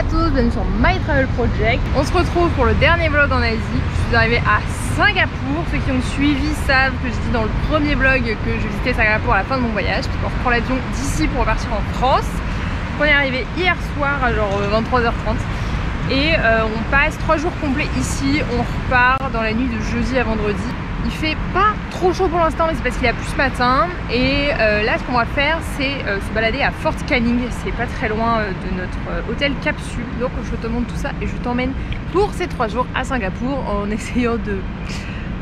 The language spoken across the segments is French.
à tous, bienvenue sur My Travel Project. On se retrouve pour le dernier vlog en Asie. Je suis arrivée à Singapour. Ceux qui ont suivi savent que j'ai dit dans le premier vlog que je visitais Singapour à la fin de mon voyage. On reprend l'avion d'ici pour repartir en France. On est arrivé hier soir à genre 23h30 et on passe 3 jours complets ici. On repart dans la nuit de jeudi à vendredi. Il fait pas trop chaud pour l'instant, mais c'est parce qu'il a plu ce matin. Et là, ce qu'on va faire, c'est se balader à Fort Canning. C'est pas très loin de notre hôtel capsule. Donc je te montre tout ça et je t'emmène pour ces 3 jours à Singapour en essayant de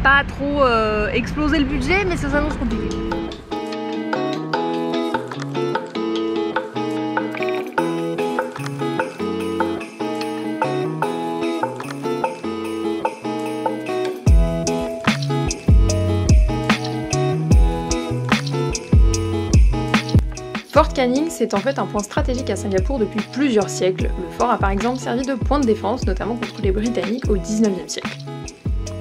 pas trop exploser le budget, mais ça s'annonce compliqué. Fort Canning, c'est en fait un point stratégique à Singapour depuis plusieurs siècles. Le fort a par exemple servi de point de défense, notamment contre les Britanniques au 19e siècle.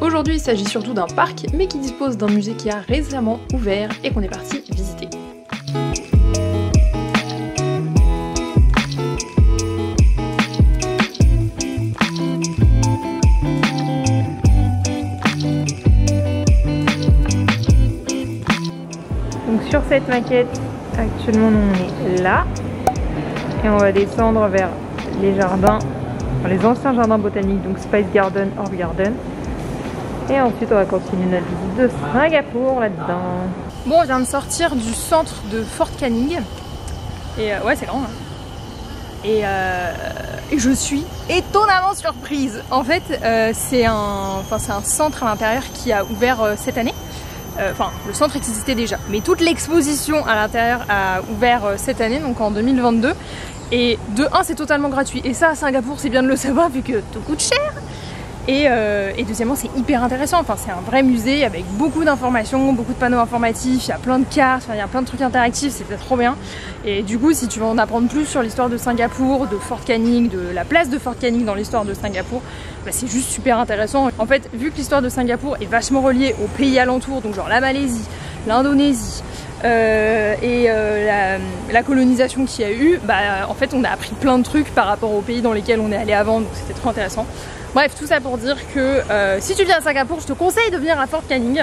Aujourd'hui, il s'agit surtout d'un parc, mais qui dispose d'un musée qui a récemment ouvert et qu'on est parti visiter. Donc sur cette maquette, actuellement nous on est là et on va descendre vers les jardins, enfin, les anciens jardins botaniques, donc Spice Garden, Herb Garden, et ensuite on va continuer notre visite de Singapour là-dedans. Bon, on vient de sortir du centre de Fort Canning et ouais, c'est grand hein. Et je suis étonnamment surprise. En fait c'est un centre à l'intérieur qui a ouvert cette année. Enfin, le centre existait déjà, mais toute l'exposition à l'intérieur a ouvert cette année, donc en 2022. Et de 1, c'est totalement gratuit. Et ça, à Singapour, c'est bien de le savoir vu que tout coûte cher. Et deuxièmement, c'est hyper intéressant. Enfin, c'est un vrai musée avec beaucoup d'informations, beaucoup de panneaux informatifs, il y a plein de cartes, enfin, il y a plein de trucs interactifs, c'était trop bien. Et du coup, si tu veux en apprendre plus sur l'histoire de Singapour, de Fort Canning, de la place de Fort Canning dans l'histoire de Singapour, bah, c'est juste super intéressant. En fait, vu que l'histoire de Singapour est vachement reliée aux pays alentours, donc genre la Malaisie, l'Indonésie, et la colonisation qu'il y a eu, bah, en fait on a appris plein de trucs par rapport aux pays dans lesquels on est allé avant, donc c'était trop intéressant. Bref, tout ça pour dire que si tu viens à Singapour, je te conseille de venir à Fort Canning.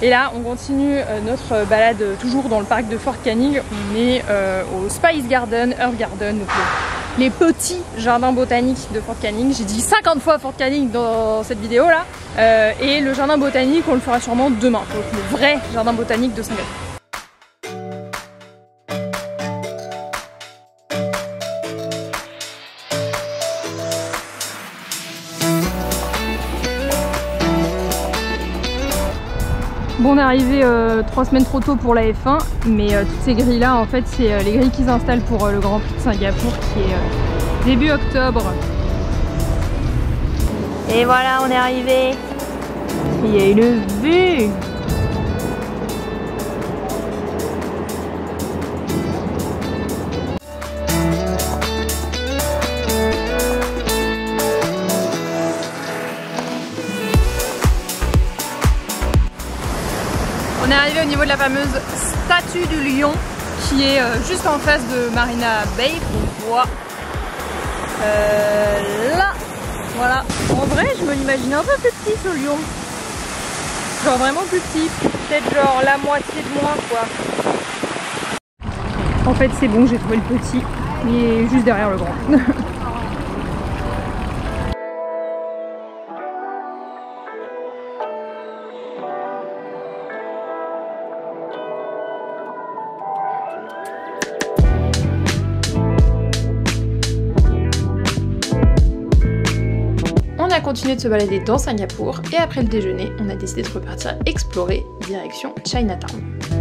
Et là on continue notre balade toujours dans le parc de Fort Canning. On est au Spice Garden, Herb Garden, donc les petits jardins botaniques de Fort Canning. J'ai dit 50 fois Fort Canning dans cette vidéo là. Et le jardin botanique, on le fera sûrement demain, donc le vrai jardin botanique de Singapour. Bon, on est arrivé 3 semaines trop tôt pour la F1, mais toutes ces grilles là en fait c'est les grilles qu'ils installent pour le Grand Prix de Singapour qui est début octobre. Et voilà, on est arrivé. Il y a une vue. On est arrivé au niveau de la fameuse statue du lion qui est juste en face de Marina Bay. On voit là, voilà. En vrai, je me l'imaginais un peu plus petit ce lion. Genre vraiment plus petit, peut-être genre la moitié de moi quoi. En fait c'est bon, j'ai trouvé le petit, il est juste derrière le grand. On a continué de se balader dans Singapour et après le déjeuner, on a décidé de repartir explorer direction Chinatown. On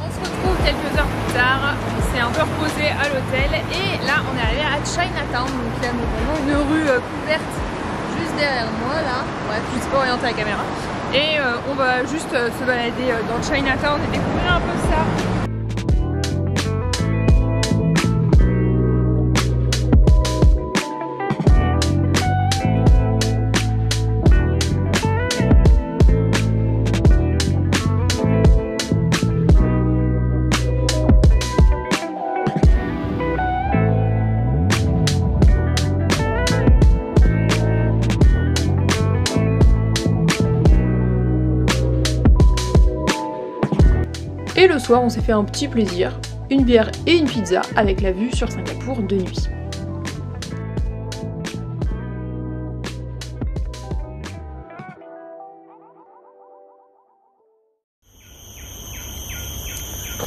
se retrouve quelques heures plus tard, on s'est un peu reposé à l'hôtel et là on est arrivé à Chinatown, donc il y a notamment une rue couverte juste derrière moi là, bref je sais pas orienter la caméra, et on va juste se balader dans Chinatown et découvrir un peu ça. Et le soir, on s'est fait un petit plaisir, une bière et une pizza avec la vue sur Singapour de nuit.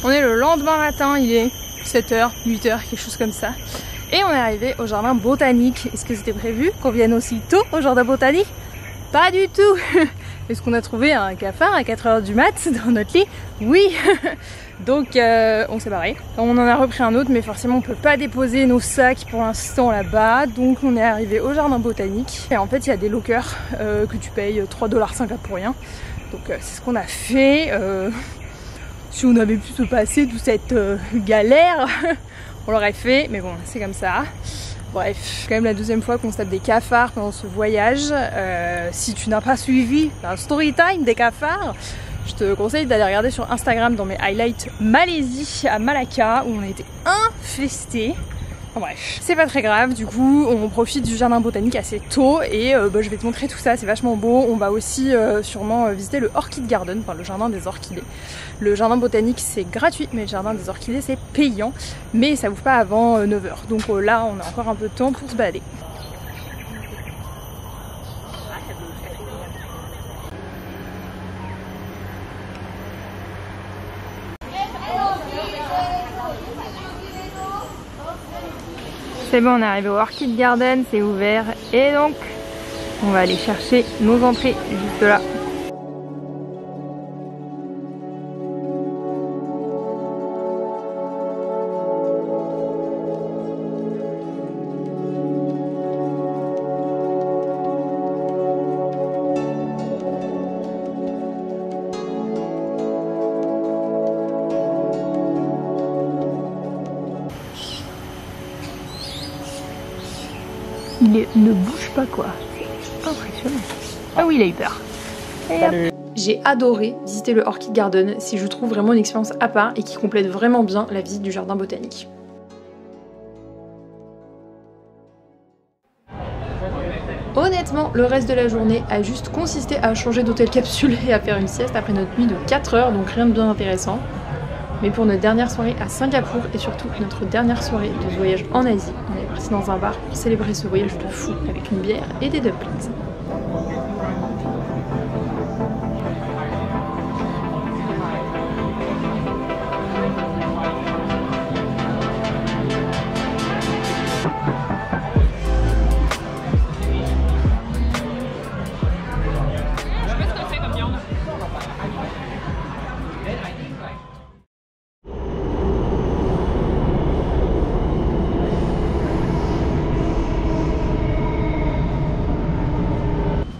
On est le lendemain matin, il est 7h, 8h, quelque chose comme ça. Et on est arrivé au jardin botanique. Est-ce que c'était prévu qu'on vienne aussi tôt au jardin botanique? Pas du tout. Est-ce qu'on a trouvé un cafard à 4h du mat dans notre lit? Oui. Donc on s'est barré. On en a repris un autre, mais forcément on peut pas déposer nos sacs pour l'instant là-bas. Donc on est arrivé au jardin botanique. Et en fait il y a des lockers que tu payes 3,50$ pour rien. Donc c'est ce qu'on a fait. Si on avait pu se passer toute cette galère, on l'aurait fait, mais bon, c'est comme ça. Bref, c'est quand même la deuxième fois qu'on se tape des cafards pendant ce voyage. Si tu n'as pas suivi la story time des cafards, je te conseille d'aller regarder sur Instagram dans mes highlights Malaisie à Malacca, où on a été infestés. Bref, c'est pas très grave, du coup on profite du jardin botanique assez tôt et je vais te montrer tout ça, c'est vachement beau. On va aussi sûrement visiter le Orchid Garden, enfin le jardin des orchidées. Le jardin botanique c'est gratuit, mais le jardin des orchidées c'est payant, mais ça ouvre pas avant 9h. Donc là on a encore un peu de temps pour se balader. C'est bon, on est arrivé au Orchid Garden, c'est ouvert et donc on va aller chercher nos entrées juste là. Il ne bouge pas quoi, c'est impressionnant. Ah oui, il a eu peur. J'ai adoré visiter le Orchid Garden, si je trouve vraiment une expérience à part et qui complète vraiment bien la visite du jardin botanique. Honnêtement, le reste de la journée a juste consisté à changer d'hôtel capsule et à faire une sieste après notre nuit de 4 heures, donc rien de bien intéressant. Mais pour notre dernière soirée à Singapour et surtout notre dernière soirée de ce voyage en Asie, on est parti dans un bar pour célébrer ce voyage de fou avec une bière et des dumplings.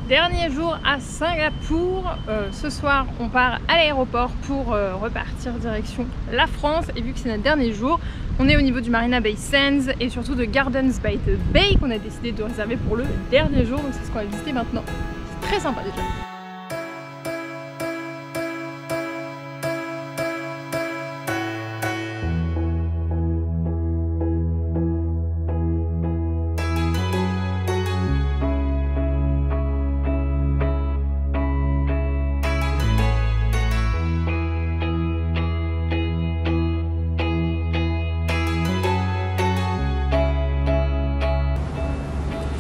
Dernier jour à Singapour, ce soir on part à l'aéroport pour repartir direction la France et vu que c'est notre dernier jour, on est au niveau du Marina Bay Sands et surtout de Gardens by the Bay qu'on a décidé de réserver pour le dernier jour, donc c'est ce qu'on va visiter maintenant. C'est très sympa déjà.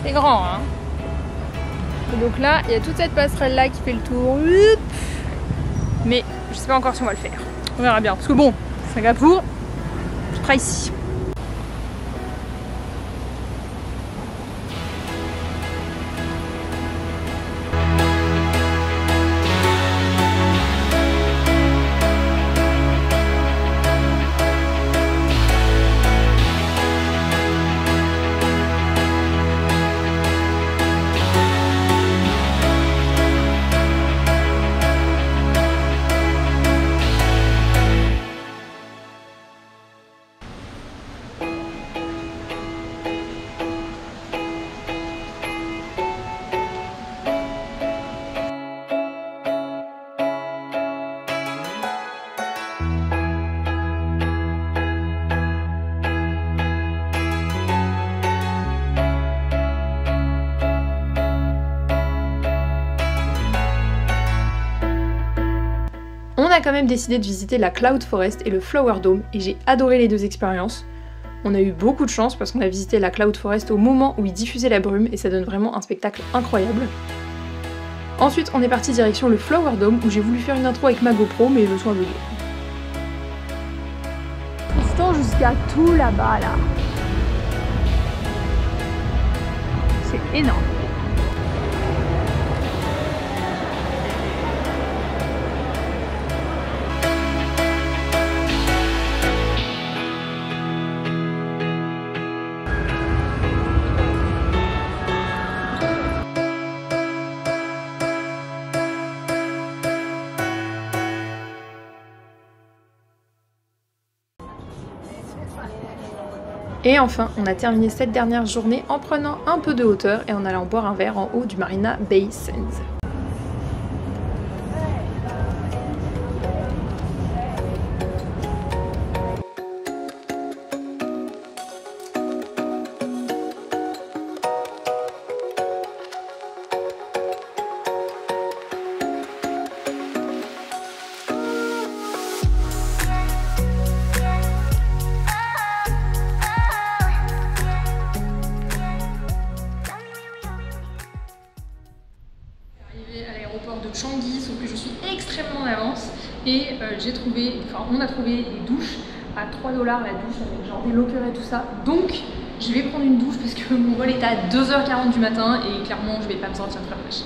C'est grand, hein. Et donc là, il y a toute cette passerelle là qui fait le tour. Mais je sais pas encore si on va le faire. On verra bien. Parce que bon, Singapour, je serai ici. a quand même décidé de visiter la Cloud Forest et le Flower Dome et j'ai adoré les deux expériences. On a eu beaucoup de chance parce qu'on a visité la Cloud Forest au moment où il diffusait la brume et ça donne vraiment un spectacle incroyable. Ensuite, on est parti direction le Flower Dome où j'ai voulu faire une intro avec ma GoPro mais le son a bugué. Restons jusqu'à tout là-bas là. C'est énorme. Et enfin, on a terminé cette dernière journée en prenant un peu de hauteur et en allant boire un verre en haut du Marina Bay Sands. De Changi, sauf que je suis extrêmement en avance et on a trouvé des douches à 3 $ la douche avec genre des lockers et tout ça, donc je vais prendre une douche parce que mon vol est à 2h40 du matin et clairement je vais pas me sentir très fraîche.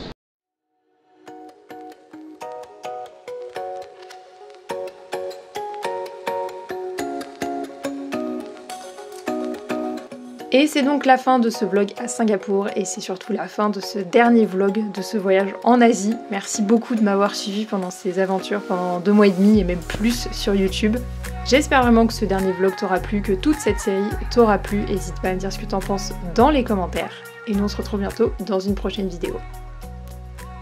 Et c'est donc la fin de ce vlog à Singapour et c'est surtout la fin de ce dernier vlog de ce voyage en Asie. Merci beaucoup de m'avoir suivi pendant ces aventures, pendant 2 mois et demi et même plus sur YouTube. J'espère vraiment que ce dernier vlog t'aura plu, que toute cette série t'aura plu. N'hésite pas à me dire ce que t'en penses dans les commentaires. Et nous on se retrouve bientôt dans une prochaine vidéo.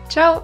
Ciao!